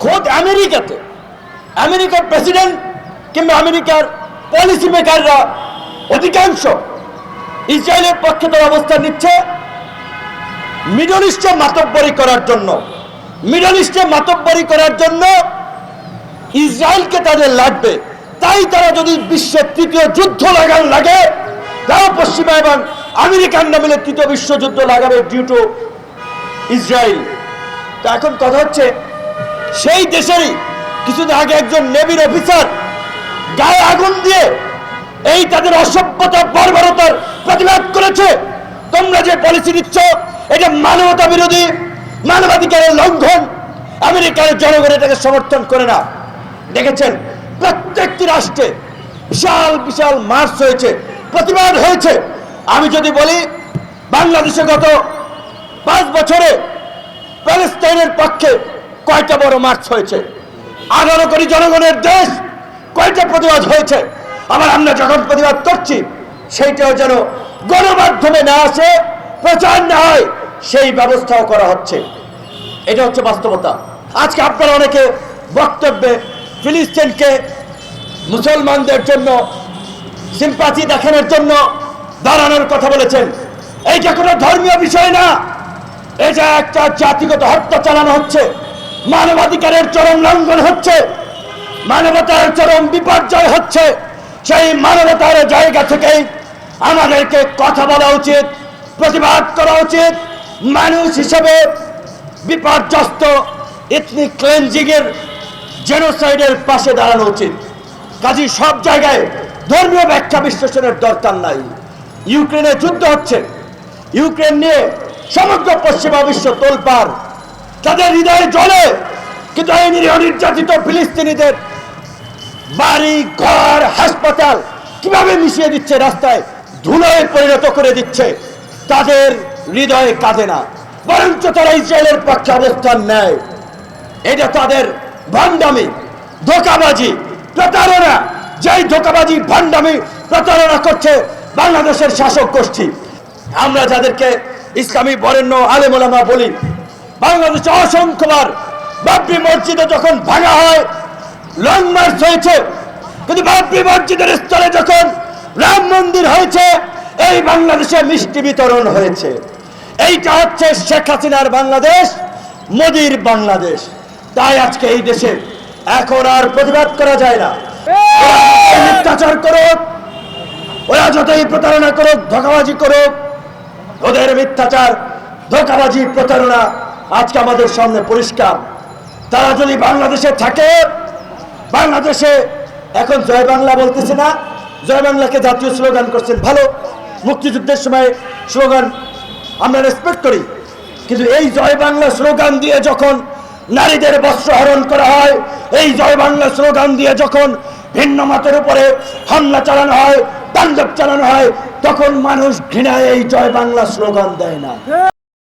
খোদ আমেরিকাতে আমেরিকার প্রেসিডেন্ট কিংবা আমেরিকার পলিসি মেকাররা অধিকাংশ ইসরায়েলের পক্ষে তার অবস্থান নিচ্ছে মিডল ইস্টে মাতব্বরি করার জন্য। মিডল ইস্টে মাতব্বরি করার জন্য ইসরায়েলকে তাদের লাগবে। তাই তারা যদি বিশ্বের তৃতীয় যুদ্ধ লাগে তাও পশ্চিমা এবং আমেরিকান মিলে তৃতীয় বিশ্বযুদ্ধ লাগাবে ডিউ টু ইসরায়েল। তো এখন কথা হচ্ছে সেই দেশেরই কিছুদিন আগে একজন নেভির অফিসার গায়ে আগুন দিয়ে এই তাদের অসভ্যতা বর্বরতার প্রতিবাদ করেছে। তোমরা যে পলিসি দিচ্ছ এটা মানবতা বিরোধী, মানবাধিকারের লঙ্ঘন। আমেরিকার জনগণ এটাকে সমর্থন করে না। দেখেছেন প্রত্যেকটি রাষ্ট্রে বিশাল বিশাল মার্চ হয়েছে, প্রতিবাদ হয়েছে। আমি যদি বলি বাংলাদেশে গত 5 বছরে প্যালেস্টাইনের পক্ষে কয়টা বড় মার্চ হয়েছে? 18 কোটি জনগণের দেশ, কয়টা প্রতিবাদ হয়েছে? আবার আমরা যখন প্রতিবাদ করছি সেইটাও যেন গণমাধ্যমে না আসে, প্রচার না হয়, সেই ব্যবস্থাও করা হচ্ছে। এটা হচ্ছে বাস্তবতা। আজকে আপনারা অনেকে বক্তব্যে ফিলিস্তিনকে মুসলমানদের জন্য সিম্পাথি দেখানোর জন্য দাঁড়ানোর কথা বলেছেন। এইটা কোনো ধর্মীয় বিষয় না, এটা একটা জাতিগত হত্যা চালানো হচ্ছে, মানবাধিকারের চরম লঙ্ঘন হচ্ছে, মানবতার চরম বিপর্যয় হচ্ছে। সেই মানবতার জায়গা থেকেই আমাদেরকে কথা বলা উচিত, প্রতিবাদ করা উচিত। মানুষ হিসেবে বিপর্যস্ত এথনিক ক্লেনজিং এর জেনোসাইডের পাশে দাঁড়ানো উচিত। কাজী সব জায়গায় ধর্মীয় ব্যাখ্যা বিশ্লেষণের দরকার নাই। ইউক্রেনে যুদ্ধ হচ্ছে, ইউক্রেন নিয়ে সমগ্র পশ্চিমা বিশ্ব তোলপাড়, তাদের হৃদয়ে জ্বলে। কিন্তু এই নিরীহ নির্যাতিত ফিলিস্তিনিদের বাড়ি ঘর হাসপাতাল কিভাবে মিশিয়ে দিচ্ছে, রাস্তায় ধুলোয় পরিণত করে দিচ্ছে। তাদের হৃদয়ে কাঁদে না, বরঞ্চ তারা ইসরায়েলের পক্ষে অবস্থান নেয়। এটা তাদের ভণ্ডামি, ধোঁকাবাজি, প্রতারণা। যেই ধোঁকাবাজি, ভণ্ডামি, প্রতারণা করছে বাংলাদেশের শাসক গোষ্ঠী। আমরা যাদেরকে ইসলামী বরেণ্য আলেম ওলামা বলি, বাংলাদেশে অসংখ্যবার বাবরি মসজিদে যখন ভাঙা হয় লং মার্চ হয়েছে, কিন্তু বাবরি মসজিদের স্থলে যখন রাম মন্দির হয়েছে এই বাংলাদেশে মিষ্টি বিতরণ হয়েছে। এইটা হচ্ছে শেখ হাসিনার বাংলাদেশ, মোদির বাংলাদেশ। তাই আজকে এই দেশে এখন আর প্রতিবাদ করা যায় না। অত্যাচার করুক, ওরা যতই প্রতারণা করুক, ধোঁকাবাজি করুক, ওদের মিথ্যাচার, ধোঁকাবাজি, প্রতারণা আজকে আমাদের সামনে পরিষ্কার। তারা যদি বাংলাদেশে থাকে, বাংলাদেশে এখন জয় বাংলা বলতেছে না, জয় বাংলাকে জাতীয় স্লোগান করছেন। ভালো, মুক্তিযুদ্ধের সময় স্লোগান আমরা রেসপেক্ট করি, কিন্তু এই জয় বাংলা স্লোগান দিয়ে যখন নারীদের বস্ত্র হরণ করা হয়, এই জয় বাংলা স্লোগান দিয়ে যখন ভিন্ন মতের উপরে হামলা চালানো হয়, তাণ্ডব চালানো হয়, তখন মানুষ ঘৃণায় এই জয় বাংলা স্লোগান দেয় না।